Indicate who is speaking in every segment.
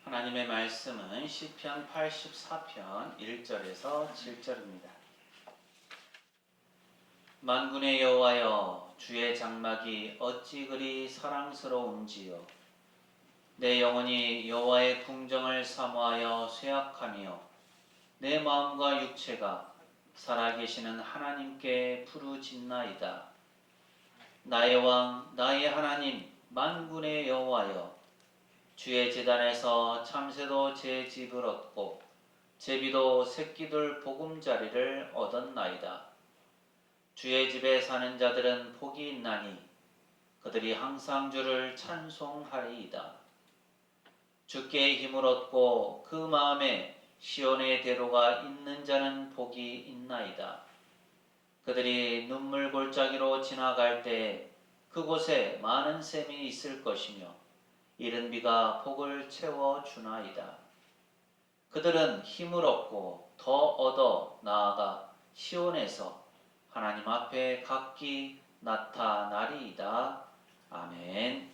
Speaker 1: 하나님의 말씀은 시편 84편 1절에서 7절입니다. 만군의 여호와여, 주의 장막이 어찌 그리 사랑스러운지요. 내 영혼이 여호와의 궁정을 사모하여 쇠약하며 내 마음과 육체가 살아계시는 하나님께 부르짖나이다. 나의 왕, 나의 하나님, 만군의 여호와여, 주의 제단에서 참새도 제 집을 얻고 제비도 새끼들 보금자리를 얻었나이다. 주의 집에 사는 자들은 복이 있나니 그들이 항상 주를 찬송하리이다. 주께 힘을 얻고 그 마음에 시온의 대로가 있는 자는 복이 있나이다. 그들이 눈물 골짜기로 지나갈 때 그곳에 많은 샘이 있을 것이며 이른 비가 복을 채워주나이다. 그들은 힘을 얻고 더 얻어 나아가 시온에서 하나님 앞에 각기 나타나리이다. 아멘.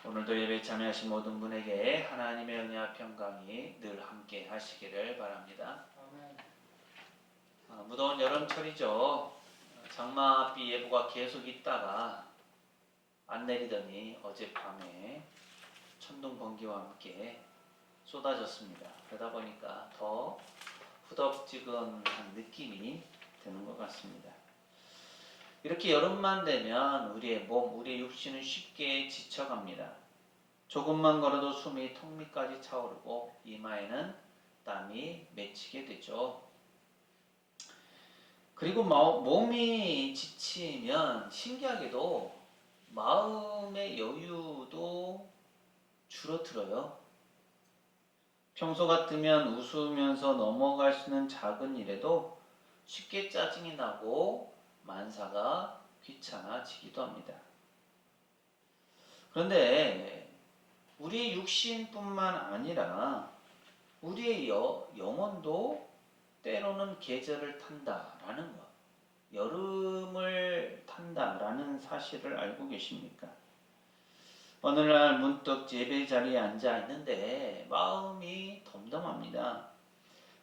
Speaker 1: 오늘도 예배 참여하신 모든 분에게 하나님의 은혜와 평강이 늘 함께 하시기를 바랍니다. 무더운 여름철이죠. 장마비 예보가 계속 있다가 안 내리더니 어젯밤에 천둥 번개와 함께 쏟아졌습니다. 그러다 보니까 더 후덥지근한 느낌이 드는 것 같습니다. 이렇게 여름만 되면 우리의 몸, 우리의 육신은 쉽게 지쳐갑니다. 조금만 걸어도 숨이 턱 밑까지 차오르고 이마에는 땀이 맺히게 되죠. 그리고 몸이 지치면 신기하게도 마음의 여유도 줄어들어요. 평소 같으면 웃으면서 넘어갈 수 있는 작은 일에도 쉽게 짜증이 나고 만사가 귀찮아지기도 합니다. 그런데 우리의 육신뿐만 아니라 우리의 영혼도 때로는 계절을 탄다라는 것, 여름을 탄다라는 사실을 알고 계십니까? 어느 날 문득 예배 자리에 앉아 있는데 마음이 덤덤합니다.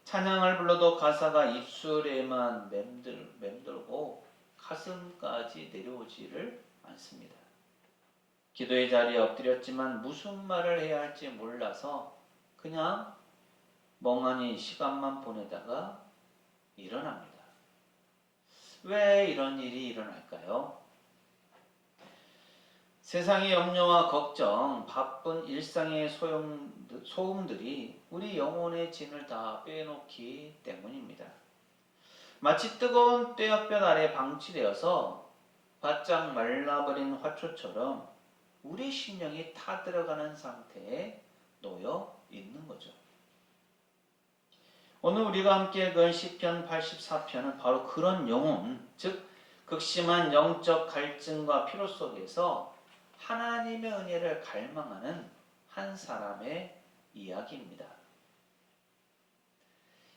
Speaker 1: 찬양을 불러도 가사가 입술에만 맴돌고 가슴까지 내려오지를 않습니다. 기도의 자리에 엎드렸지만 무슨 말을 해야 할지 몰라서 그냥 멍하니 시간만 보내다가 일어납니다. 왜 이런 일이 일어날까요? 세상의 염려와 걱정, 바쁜 일상의 소음들이 우리 영혼의 진을 다 빼놓기 때문입니다. 마치 뜨거운 뙤약볕 아래 방치되어서 바짝 말라버린 화초처럼 우리 심령이 타들어가는 상태에 놓여 있는 거죠. 오늘 우리가 함께 읽은 시편 84편은 바로 그런 영혼, 즉 극심한 영적 갈증과 피로 속에서 하나님의 은혜를 갈망하는 한 사람의 이야기입니다.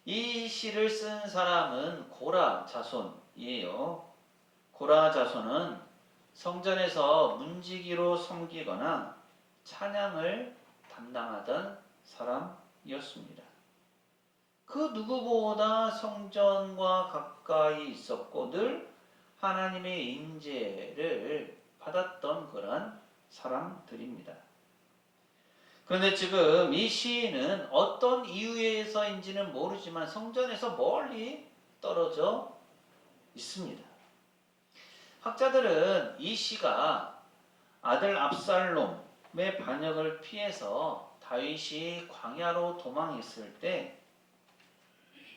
Speaker 1: 이 시를 쓴 사람은 고라 자손이에요. 고라 자손은 성전에서 문지기로 섬기거나 찬양을 담당하던 사람이었습니다. 그 누구보다 성전과 가까이 있었고 늘 하나님의 임재를 받았던 그런 사람들입니다. 그런데 지금 이 시인은 어떤 이유에서인지는 모르지만 성전에서 멀리 떨어져 있습니다. 학자들은 이 시가 아들 압살롬의 반역을 피해서 다윗이 광야로 도망했을 때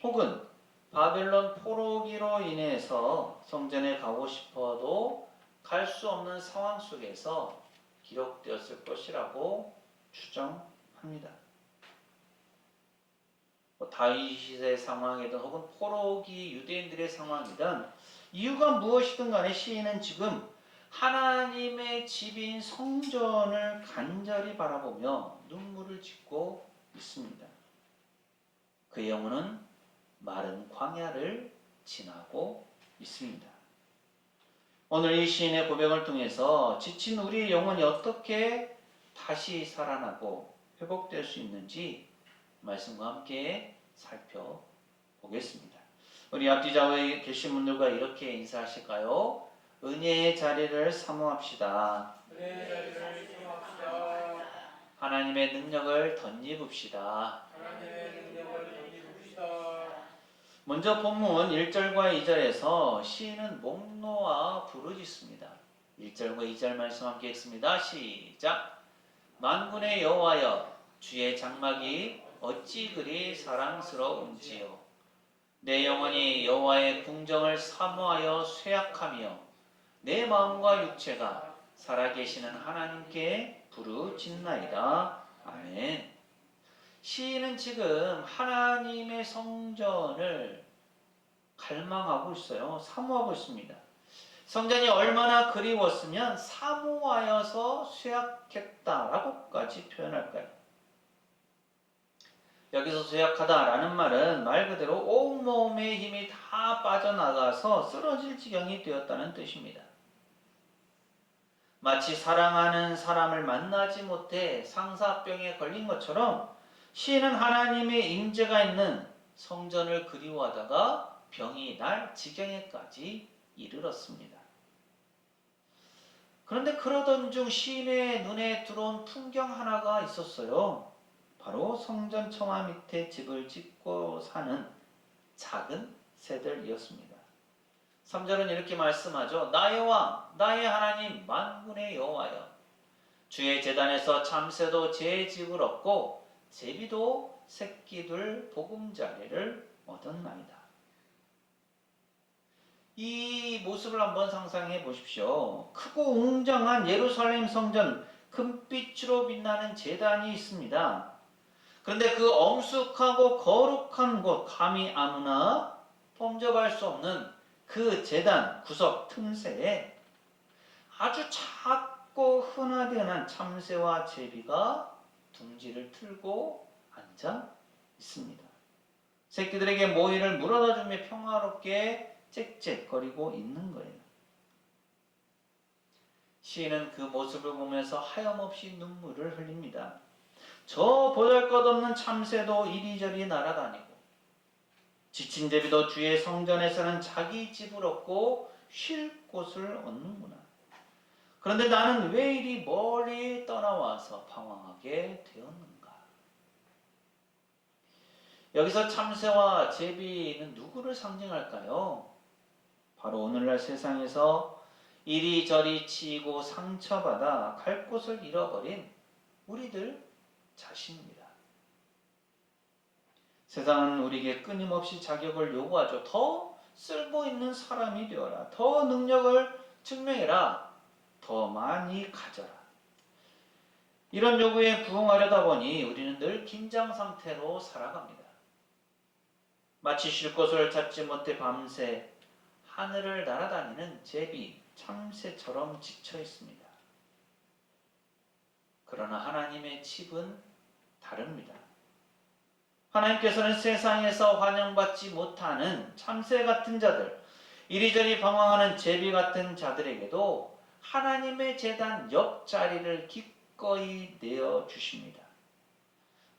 Speaker 1: 혹은 바벨론 포로기로 인해서 성전에 가고 싶어도 갈 수 없는 상황 속에서 기록되었을 것이라고 추정합니다. 다윗의 상황이든 혹은 포로기 유대인들의 상황이든 이유가 무엇이든 간에 시인은 지금 하나님의 집인 성전을 간절히 바라보며 눈물을 짓고 있습니다. 그의 영혼은 마른 광야를 지나고 있습니다. 오늘 이 시인의 고백을 통해서 지친 우리의 영혼이 어떻게 다시 살아나고 회복될 수 있는지 말씀과 함께 살펴보겠습니다. 우리 앞뒤 좌우에 계신 분들과 이렇게 인사하실까요? 은혜의 자리를 사모합시다.
Speaker 2: 은혜의 자리를 사모합시다.
Speaker 1: 하나님의 능력을 덧입읍시다.
Speaker 2: 하나님의 능력을 덧입읍시다.
Speaker 1: 먼저 본문 1절과 2절에서 시인은 목 놓아 부르짖습니다. 1절과 2절 말씀 함께 읽습니다. 시작. 만군의 여호와여, 주의 장막이 어찌 그리 사랑스러운지요. 내 영혼이 여호와의 궁정을 사모하여 쇠약하며 내 마음과 육체가 살아계시는 하나님께 부르짖나이다. 아멘. 시인은 지금 하나님의 성전을 갈망하고 있어요. 사모하고 있습니다. 성전이 얼마나 그리웠으면 사모하여서 쇠약했다라고까지 표현할까요? 여기서 쇠약하다라는 말은 말 그대로 온몸의 힘이 다 빠져나가서 쓰러질 지경이 되었다는 뜻입니다. 마치 사랑하는 사람을 만나지 못해 상사병에 걸린 것처럼 시인은 하나님의 임재가 있는 성전을 그리워하다가 병이 날 지경에까지 이르렀습니다. 그런데 그러던 중 시인의 눈에 들어온 풍경 하나가 있었어요. 바로 성전 처마 밑에 집을 짓고 사는 작은 새들이었습니다. 3절은 이렇게 말씀하죠. 나의 왕, 나의 하나님, 만군의 여호와여, 주의 제단에서 참새도 제 집을 얻고 제비도 새끼들 보금자리를 얻었나이다. 이 모습을 한번 상상해 보십시오. 크고 웅장한 예루살렘 성전, 금빛으로 빛나는 제단이 있습니다. 그런데 그 엄숙하고 거룩한 곳, 감히 아무나 범접할 수 없는 그 제단 구석 틈새에 아주 작고 흔하디흔한 참새와 제비가 둥지를 틀고 앉아 있습니다. 새끼들에게 모이를 물어다주며 평화롭게 짹짹거리고 있는 거예요. 시인은 그 모습을 보면서 하염없이 눈물을 흘립니다. 저 보잘것없는 참새도 이리저리 날아다니고 지친 제비도 주의 성전에서는 자기 집을 얻고 쉴 곳을 얻는구나. 그런데 나는 왜 이리 멀리 떠나와서 방황하게 되었는가? 여기서 참새와 제비는 누구를 상징할까요? 바로 오늘날 세상에서 이리저리 치이고 상처받아 갈 곳을 잃어버린 우리들 자신입니다. 세상은 우리에게 끊임없이 자격을 요구하죠. 더 쓸모있는 사람이 되어라. 더 능력을 증명해라. 더 많이 가져라. 이런 요구에 부응하려다 보니 우리는 늘 긴장 상태로 살아갑니다. 마치 쉴 곳을 찾지 못해 밤새 하늘을 날아다니는 제비, 참새처럼 지쳐 있습니다. 그러나 하나님의 칩은 다릅니다. 하나님께서는 세상에서 환영받지 못하는 참새 같은 자들, 이리저리 방황하는 제비 같은 자들에게도 하나님의 제단 옆자리를 기꺼이 내어주십니다.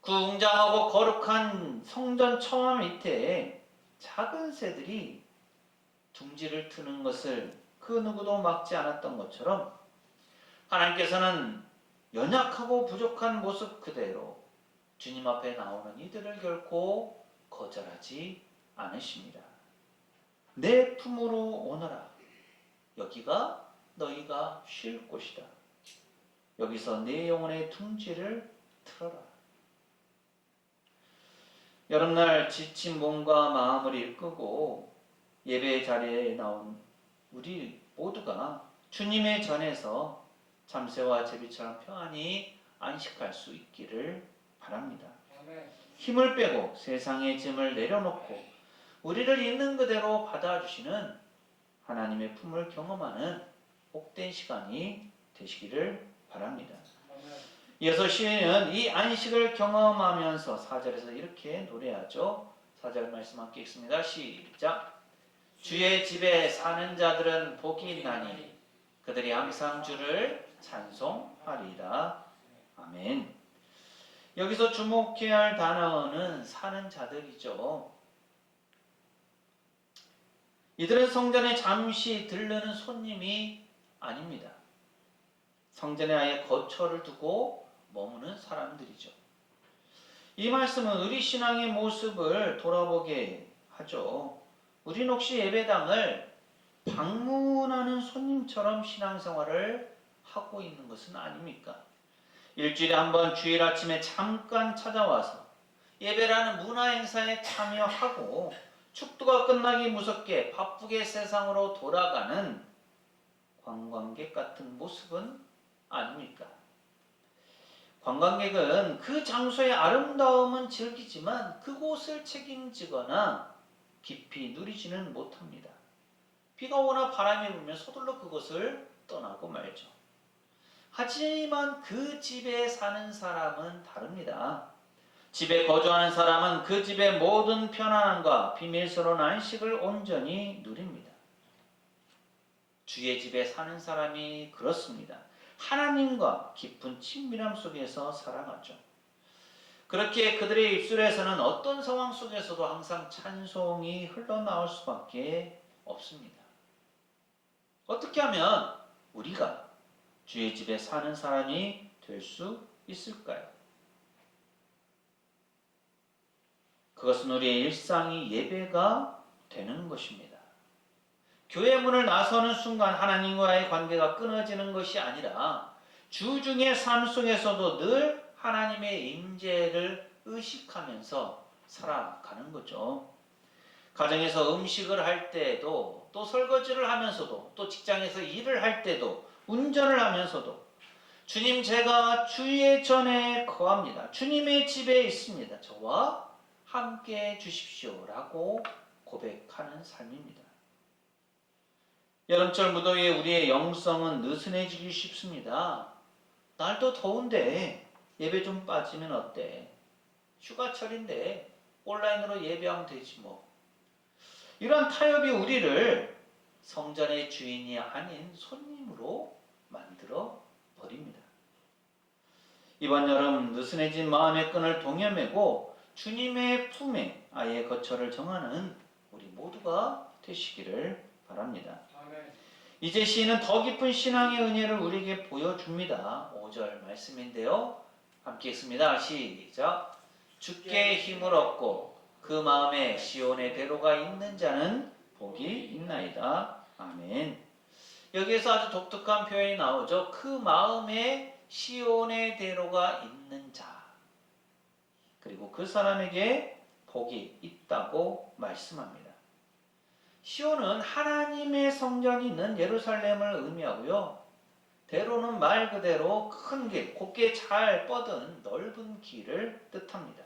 Speaker 1: 그 웅장하고 거룩한 성전 처마 밑에 작은 새들이 둥지를 트는 것을 그 누구도 막지 않았던 것처럼 하나님께서는 연약하고 부족한 모습 그대로 주님 앞에 나오는 이들을 결코 거절하지 않으십니다. 내 품으로 오너라. 여기가 너희가 쉴 곳이다. 여기서 내 영혼의 둥지를 틀어라. 여름날 지친 몸과 마음을 일끄고 예배 자리에 나온 우리 모두가 주님의 전에서 참새와 제비처럼 평안히 안식할 수 있기를 바랍니다. 힘을 빼고 세상의 짐을 내려놓고 우리를 있는 그대로 받아주시는 하나님의 품을 경험하는 복된 시간이 되시기를 바랍니다. 이어서 시인은 이 안식을 경험하면서 4절에서 이렇게 노래하죠. 4절 말씀 함께 읽습니다. 시작. 주의 집에 사는 자들은 복이 있나니 그들이 항상 주를 찬송하리이다. 아멘. 여기서 주목해야 할 단어는 사는 자들이죠. 이들은 성전에 잠시 들르는 손님이 아닙니다. 성전에 아예 거처를 두고 머무는 사람들이죠. 이 말씀은 우리 신앙의 모습을 돌아보게 하죠. 우린 혹시 예배당을 방문하는 손님처럼 신앙생활을 하고 있는 것은 아닙니까? 일주일에 한 번 주일 아침에 잠깐 찾아와서 예배라는 문화행사에 참여하고 축도가 끝나기 무섭게 바쁘게 세상으로 돌아가는 관광객 같은 모습은 아닙니까? 관광객은 그 장소의 아름다움은 즐기지만 그곳을 책임지거나 깊이 누리지는 못합니다. 비가 오나 바람이 불면 서둘러 그곳을 떠나고 말죠. 하지만 그 집에 사는 사람은 다릅니다. 집에 거주하는 사람은 그 집의 모든 편안함과 비밀스러운 안식을 온전히 누립니다. 주의 집에 사는 사람이 그렇습니다. 하나님과 깊은 친밀함 속에서 살아가죠. 그렇게 그들의 입술에서는 어떤 상황 속에서도 항상 찬송이 흘러나올 수밖에 없습니다. 어떻게 하면 우리가 주의 집에 사는 사람이 될 수 있을까요? 그것은 우리의 일상이 예배가 되는 것입니다. 교회 문을 나서는 순간 하나님과의 관계가 끊어지는 것이 아니라 주중의 삶 속에서도 늘 하나님의 임재를 의식하면서 살아가는 거죠. 가정에서 음식을 할 때에도, 또 설거지를 하면서도, 또 직장에서 일을 할 때도, 운전을 하면서도 주님, 제가 주의 전에 거합니다. 주님의 집에 있습니다. 저와 함께 해주십시오 라고 고백하는 삶입니다. 여름철 무더위에 우리의 영성은 느슨해지기 쉽습니다. 날도 더운데 예배 좀 빠지면 어때? 휴가철인데 온라인으로 예배하면 되지 뭐. 이러한 타협이 우리를 성전의 주인이 아닌 손님으로 만들어 버립니다. 이번 여름 느슨해진 마음의 끈을 동여매고 주님의 품에 아예 거처를 정하는 우리 모두가 되시기를 바랍니다.
Speaker 2: 아멘.
Speaker 1: 이제 시인은 더 깊은 신앙의 은혜를 우리에게 보여줍니다. 5절 말씀인데요. 함께 읽습니다. 시작. 주께 힘을 얻고 그 마음에 시온의 대로가 있는 자는 복이 있나이다. 아멘. 여기에서 아주 독특한 표현이 나오죠. 그 마음에 시온의 대로가 있는 자. 그리고 그 사람에게 복이 있다고 말씀합니다. 시온은 하나님의 성전이 있는 예루살렘을 의미하고요. 대로는 말 그대로 큰 길, 곱게 잘 뻗은 넓은 길을 뜻합니다.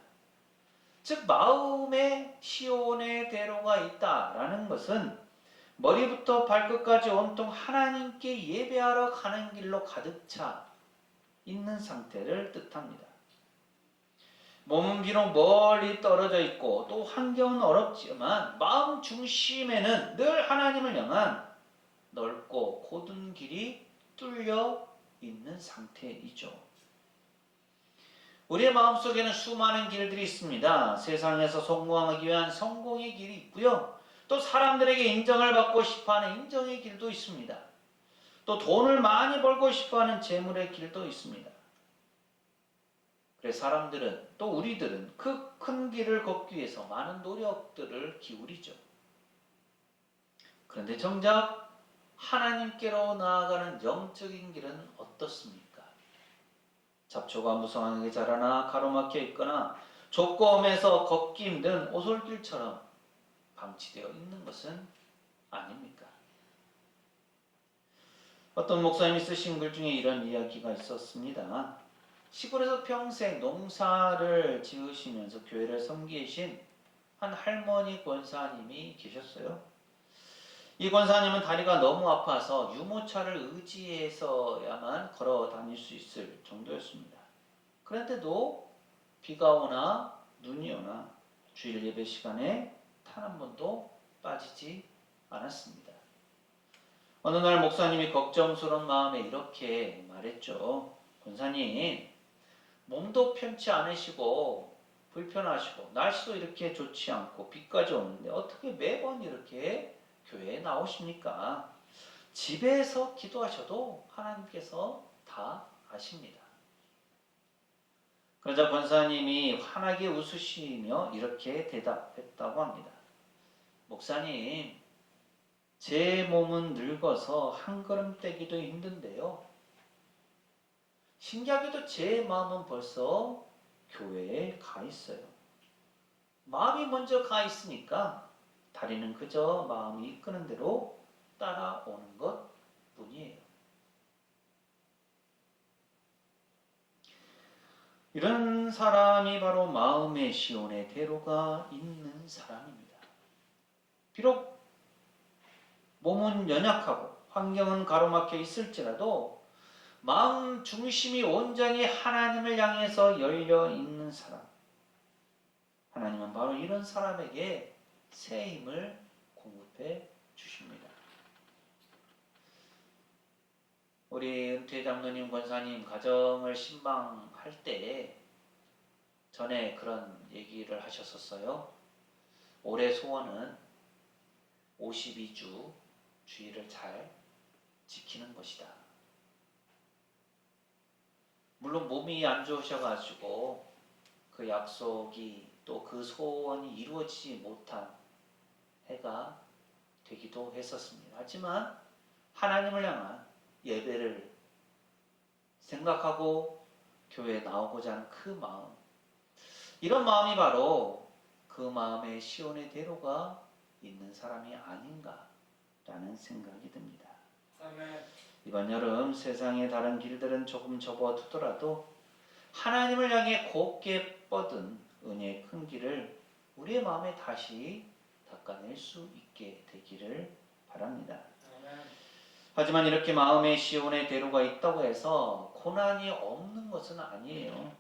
Speaker 1: 즉 마음에 시온의 대로가 있다라는 것은 머리부터 발끝까지 온통 하나님께 예배하러 가는 길로 가득 차 있는 상태를 뜻합니다. 몸은 비록 멀리 떨어져 있고 또 환경은 어렵지만 마음 중심에는 늘 하나님을 향한 넓고 고든 길이 뚫려 있는 상태이죠. 우리의 마음속에는 수많은 길들이 있습니다. 세상에서 성공하기 위한 성공의 길이 있고요. 또 사람들에게 인정을 받고 싶어하는 인정의 길도 있습니다. 또 돈을 많이 벌고 싶어하는 재물의 길도 있습니다. 그래서 사람들은, 또 우리들은 그 큰 길을 걷기 위해서 많은 노력들을 기울이죠. 그런데 정작 하나님께로 나아가는 영적인 길은 어떻습니까? 잡초가 무성하게 자라나 가로막혀 있거나 좁고 험해서 걷기 힘든 오솔길처럼 방치되어 있는 것은 아닙니까? 어떤 목사님이 쓰신 글 중에 이런 이야기가 있었습니다. 시골에서 평생 농사를 지으시면서 교회를 섬기신 한 할머니 권사님이 계셨어요. 이 권사님은 다리가 너무 아파서 유모차를 의지해서야만 걸어 다닐 수 있을 정도였습니다. 그런데도 비가 오나 눈이 오나 주일 예배 시간에 단 한 번도 빠지지 않았습니다. 어느 날 목사님이 걱정스러운 마음에 이렇게 말했죠. 권사님, 몸도 편치 않으시고 불편하시고 날씨도 이렇게 좋지 않고 비까지 오는데 어떻게 매번 이렇게 교회에 나오십니까? 집에서 기도하셔도 하나님께서 다 아십니다. 그러자 권사님이 환하게 웃으시며 이렇게 대답했다고 합니다. 목사님, 제 몸은 늙어서 한 걸음 떼기도 힘든데요. 신기하게도 제 마음은 벌써 교회에 가 있어요. 마음이 먼저 가 있으니까 다리는 그저 마음이 이끄는 대로 따라오는 것 뿐이에요. 이런 사람이 바로 마음의 시온의 대로가 있는 사람입니다. 비록 몸은 연약하고 환경은 가로막혀 있을지라도 마음 중심이 온전히 하나님을 향해서 열려 있는 사람. 하나님은 바로 이런 사람에게 새 힘을 공급해 주십니다. 우리 은퇴 장로님, 권사님 가정을 신방할 때 전에 그런 얘기를 하셨었어요. 올해 소원은 52주 주의를 잘 지키는 것이다. 물론 몸이 안 좋으셔가지고 그 약속이 또 그 소원이 이루어지지 못한 해가 되기도 했었습니다. 하지만 하나님을 향한 예배를 생각하고 교회에 나오고자 하는 그 마음, 이런 마음이 바로 그 마음의 시온의 대로가 있는 사람이 아닌가라는 생각이 듭니다.
Speaker 2: 아멘.
Speaker 1: 이번 여름 세상의 다른 길들은 조금 접어두더라도 하나님을 향해 곱게 뻗은 은혜의 큰 길을 우리의 마음에 다시 닦아낼 수 있게 되기를 바랍니다.
Speaker 2: 아멘.
Speaker 1: 하지만 이렇게 마음의 시온의 대로가 있다고 해서 고난이 없는 것은 아니에요.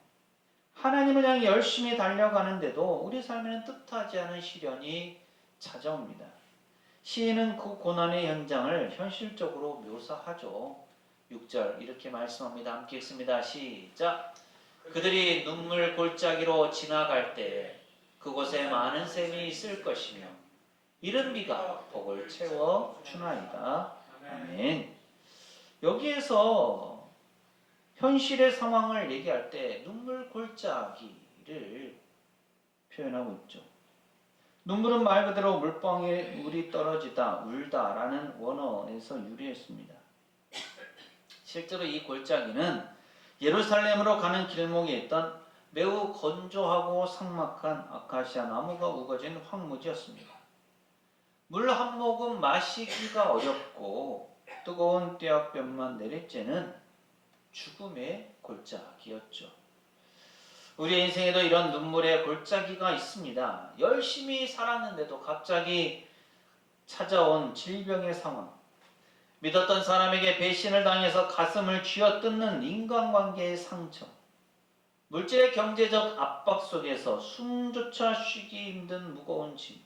Speaker 1: 하나님을 향해 열심히 달려가는데도 우리 삶에는 뜻하지 않은 시련이 찾아옵니다. 시인은 그 고난의 현장을 현실적으로 묘사하죠. 6절 이렇게 말씀합니다. 함께 읽습니다. 시작. 그들이 눈물 골짜기로 지나갈 때 그곳에 많은 샘이 있을 것이며 이른 비가 복을 채워 주나이다. 아멘. 여기에서 현실의 상황을 얘기할 때 눈물 골짜기를 표현하고 있죠. 눈물은 말 그대로 물방울에 물이 떨어지다, 울다라는 원어에서 유래했습니다. 실제로 이 골짜기는 예루살렘으로 가는 길목에 있던 매우 건조하고 삭막한 아카시아 나무가 우거진 황무지였습니다. 물 한 모금 마시기가 어렵고 뜨거운 떼약볕만 내리쬐는 죽음의 골짜기였죠. 우리 인생에도 이런 눈물의 골짜기가 있습니다. 열심히 살았는데도 갑자기 찾아온 질병의 상황, 믿었던 사람에게 배신을 당해서 가슴을 쥐어뜯는 인간관계의 상처, 물질의 경제적 압박 속에서 숨조차 쉬기 힘든 무거운 짐,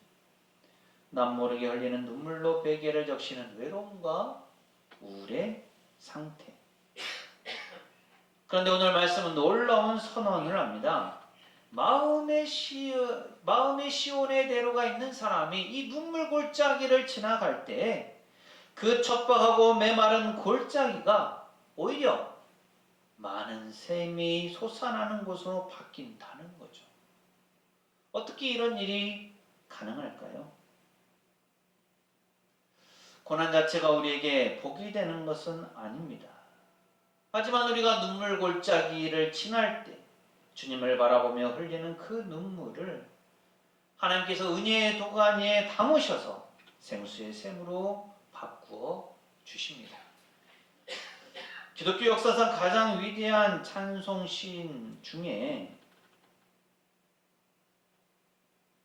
Speaker 1: 남모르게 흘리는 눈물로 베개를 적시는 외로움과 우울의 상태. 그런데 오늘 말씀은 놀라운 선언을 합니다. 마음의 시온의 대로가 있는 사람이 이 눈물 골짜기를 지나갈 때 그 척박하고 메마른 골짜기가 오히려 많은 샘이 솟아나는 곳으로 바뀐다는 거죠. 어떻게 이런 일이 가능할까요? 고난 자체가 우리에게 복이 되는 것은 아닙니다. 하지만 우리가 눈물 골짜기를 지날 때 주님을 바라보며 흘리는 그 눈물을 하나님께서 은혜의 도가니에 담으셔서 생수의 샘으로 바꾸어 주십니다. 기독교 역사상 가장 위대한 찬송 시인 중에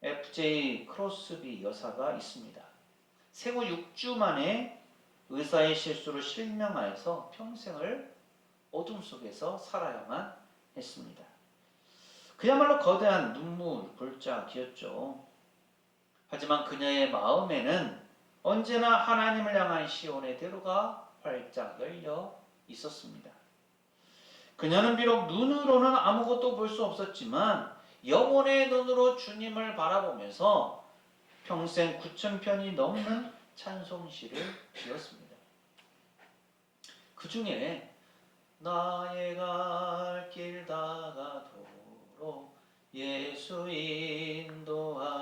Speaker 1: F.J. 크로스비 여사가 있습니다. 생후 6주 만에 의사의 실수로 실명하여서 평생을 어둠 속에서 살아야만 했습니다. 그야말로 거대한 눈물 골짜기였죠. 하지만 그녀의 마음에는 언제나 하나님을 향한 시온의 대로가 활짝 열려 있었습니다. 그녀는 비록 눈으로는 아무것도 볼 수 없었지만 영혼의 눈으로 주님을 바라보면서 평생 9,000편이 넘는 찬송시를 지었습니다. 그 중에 나의 갈 길 다가도록 예수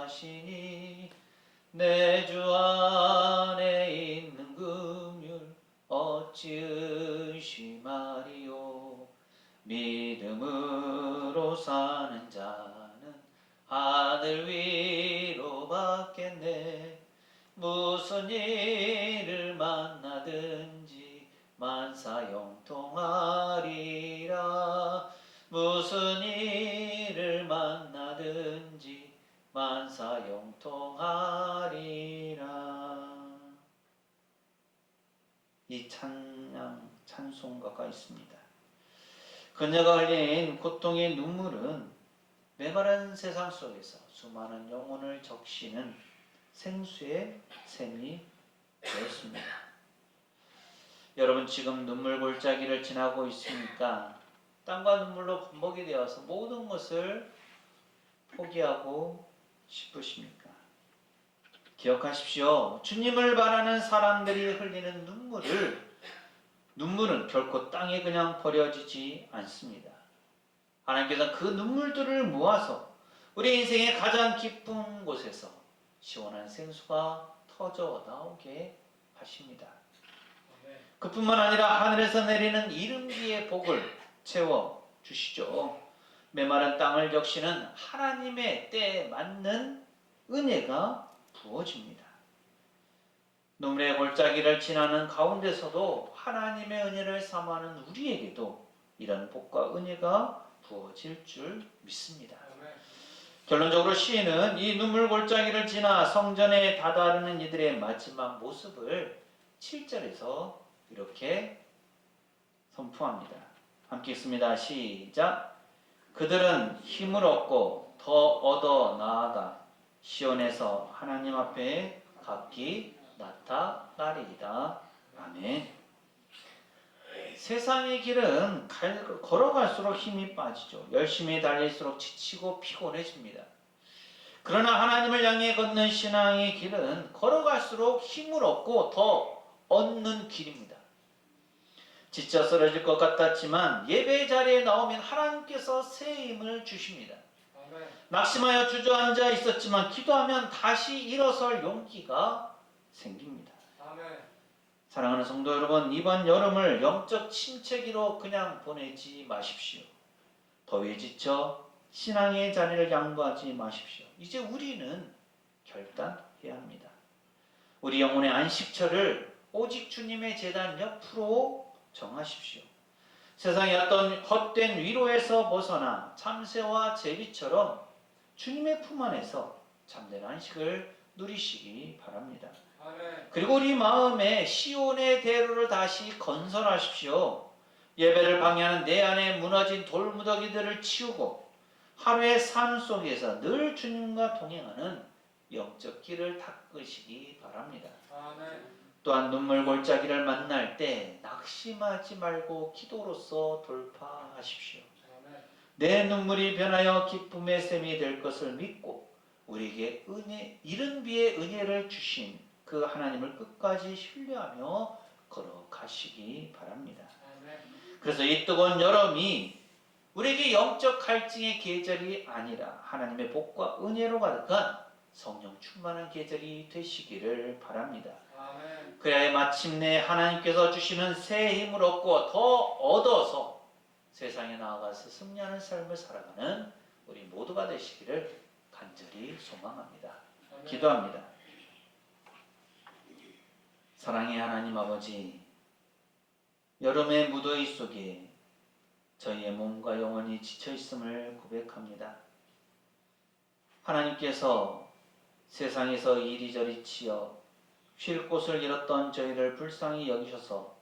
Speaker 1: 인도하시니 내 주 안에 있는 금율 어찌 의심하리요. 믿음으로 사는 자는 하늘 위로 받겠네. 무슨 일을 만나든지 만사형통하리라. 무슨 일을 만나든지 만사형통하리라. 이 찬송가가 있습니다. 그녀가 흘린 고통의 눈물은 메마른 세상 속에서 수많은 영혼을 적시는 생수의 샘이 되었습니다. 여러분 지금 눈물 골짜기를 지나고 있으니까 땀과 눈물로 범벅이 되어서 모든 것을 포기하고 싶으십니까? 기억하십시오. 주님을 바라는 사람들이 흘리는 눈물은 결코 땅에 그냥 버려지지 않습니다. 하나님께서 그 눈물들을 모아서 우리 인생의 가장 깊은 곳에서 시원한 생수가 터져 나오게 하십니다. 그뿐만 아니라 하늘에서 내리는 이른비의 복을 채워 주시죠. 메마른 땅을 적시는 하나님의 때에 맞는 은혜가 부어집니다. 눈물의 골짜기를 지나는 가운데서도 하나님의 은혜를 삼아하는 우리에게도 이런 복과 은혜가 부어질 줄 믿습니다. 결론적으로 시인은 이 눈물 골짜기를 지나 성전에 다다르는 이들의 마지막 모습을 7절에서 이렇게 선포합니다. 함께 읽습니다. 시작. 그들은 힘을 얻고 더 얻어 나아가 시온에서 하나님 앞에 각기 나타나리이다. 아멘. 세상의 길은 걸어갈수록 힘이 빠지죠. 열심히 달릴수록 지치고 피곤해집니다. 그러나 하나님을 향해 걷는 신앙의 길은 걸어갈수록 힘을 얻고 더 얻는 길입니다. 지쳐 쓰러질 것 같았지만 예배 자리에 나오면 하나님께서 새 힘을 주십니다. 아멘. 낙심하여 주저앉아 있었지만 기도하면 다시 일어설 용기가 생깁니다. 아멘. 사랑하는 성도 여러분, 이번 여름을 영적 침체기로 그냥 보내지 마십시오. 더위에 지쳐 신앙의 자리를 양보하지 마십시오. 이제 우리는 결단해야 합니다. 우리 영혼의 안식처를 오직 주님의 제단 옆으로 정하십시오. 세상의 어떤 헛된 위로에서 벗어나 참새와 제비처럼 주님의 품 안에서 참된 안식을 누리시기 바랍니다. 아멘. 그리고 우리 마음에 시온의 대로를 다시 건설하십시오. 예배를 방해하는 내 안에 무너진 돌무더기들을 치우고 하루의 삶 속에서 늘 주님과 동행하는 영적 길을 닦으시기 바랍니다. 아멘. 또한 눈물 골짜기를 만날 때 낙심하지 말고 기도로서 돌파하십시오. 내 눈물이 변하여 기쁨의 샘이 될 것을 믿고 우리에게 이른비의 은혜를 주신 그 하나님을 끝까지 신뢰하며 걸어가시기 바랍니다. 그래서 이 뜨거운 여름이 우리에게 영적 갈증의 계절이 아니라 하나님의 복과 은혜로 가득한 성령 충만한 계절이 되시기를 바랍니다. 아멘. 그래야 마침내 하나님께서 주시는 새 힘을 얻고 더 얻어서 세상에 나아가서 승리하는 삶을 살아가는 우리 모두가 되시기를 간절히 소망합니다. 아멘. 기도합니다. 사랑의 하나님 아버지, 여름의 무더위 속에 저희의 몸과 영혼이 지쳐있음을 고백합니다. 하나님께서 세상에서 이리저리 치여 쉴 곳을 잃었던 저희를 불쌍히 여기셔서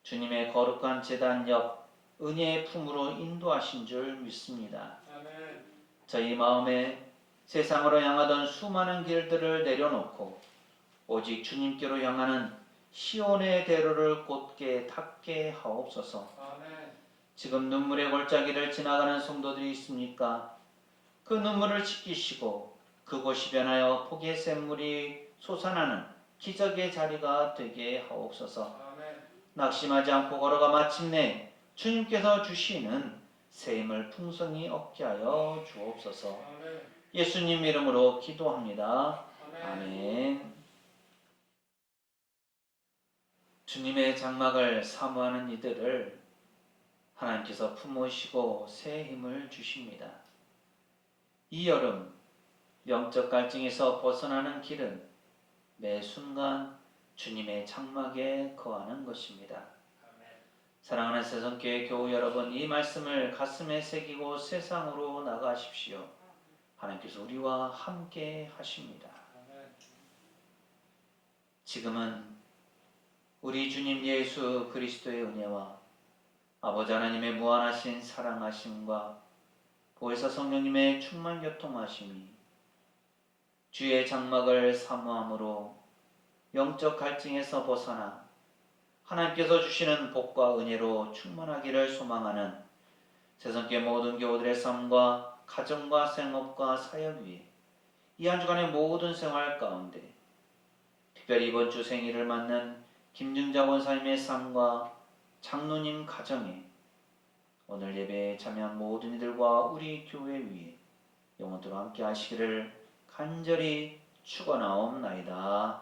Speaker 1: 주님의 거룩한 제단 옆 은혜의 품으로 인도하신 줄 믿습니다. 아멘. 저희 마음에 세상으로 향하던 수많은 길들을 내려놓고 오직 주님께로 향하는 시온의 대로를 곧게 닦게 하옵소서. 아멘. 지금 눈물의 골짜기를 지나가는 성도들이 있습니까? 그 눈물을 씻기시고 그곳이 변하여 포기의 샘물이 솟아나는 기적의 자리가 되게 하옵소서.
Speaker 2: 아멘.
Speaker 1: 낙심하지 않고 걸어가 마침내 주님께서 주시는 새 힘을 풍성히 얻게 하여 주옵소서.
Speaker 2: 아멘.
Speaker 1: 예수님 이름으로 기도합니다.
Speaker 2: 아멘.
Speaker 1: 아멘. 주님의 장막을 사모하는 이들을 하나님께서 품으시고 새 힘을 주십니다. 이 여름 영적 갈증에서 벗어나는 길은 매 순간 주님의 장막에 거하는 것입니다.
Speaker 2: 아멘.
Speaker 1: 사랑하는 새성교회 교우 여러분, 이 말씀을 가슴에 새기고 세상으로 나가십시오. 하나님께서 우리와 함께 하십니다.
Speaker 2: 아멘.
Speaker 1: 지금은 우리 주님 예수 그리스도의 은혜와 아버지 하나님의 무한하신 사랑하심과 보혜사 성령님의 충만 교통하심이 주의 장막을 사모함으로 영적 갈증에서 벗어나 하나님께서 주시는 복과 은혜로 충만하기를 소망하는 새성교회 모든 교우들의 삶과 가정과 생업과 사역 위에 이 한 주간의 모든 생활 가운데 특별히 이번 주 생일을 맞는 김증자 권사님의 삶과 장로님 가정에 오늘 예배에 참여한 모든 이들과 우리 교회 위에 영원토록 함께 하시기를 간절히 축원하옵나이다.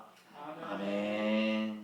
Speaker 1: 아멘.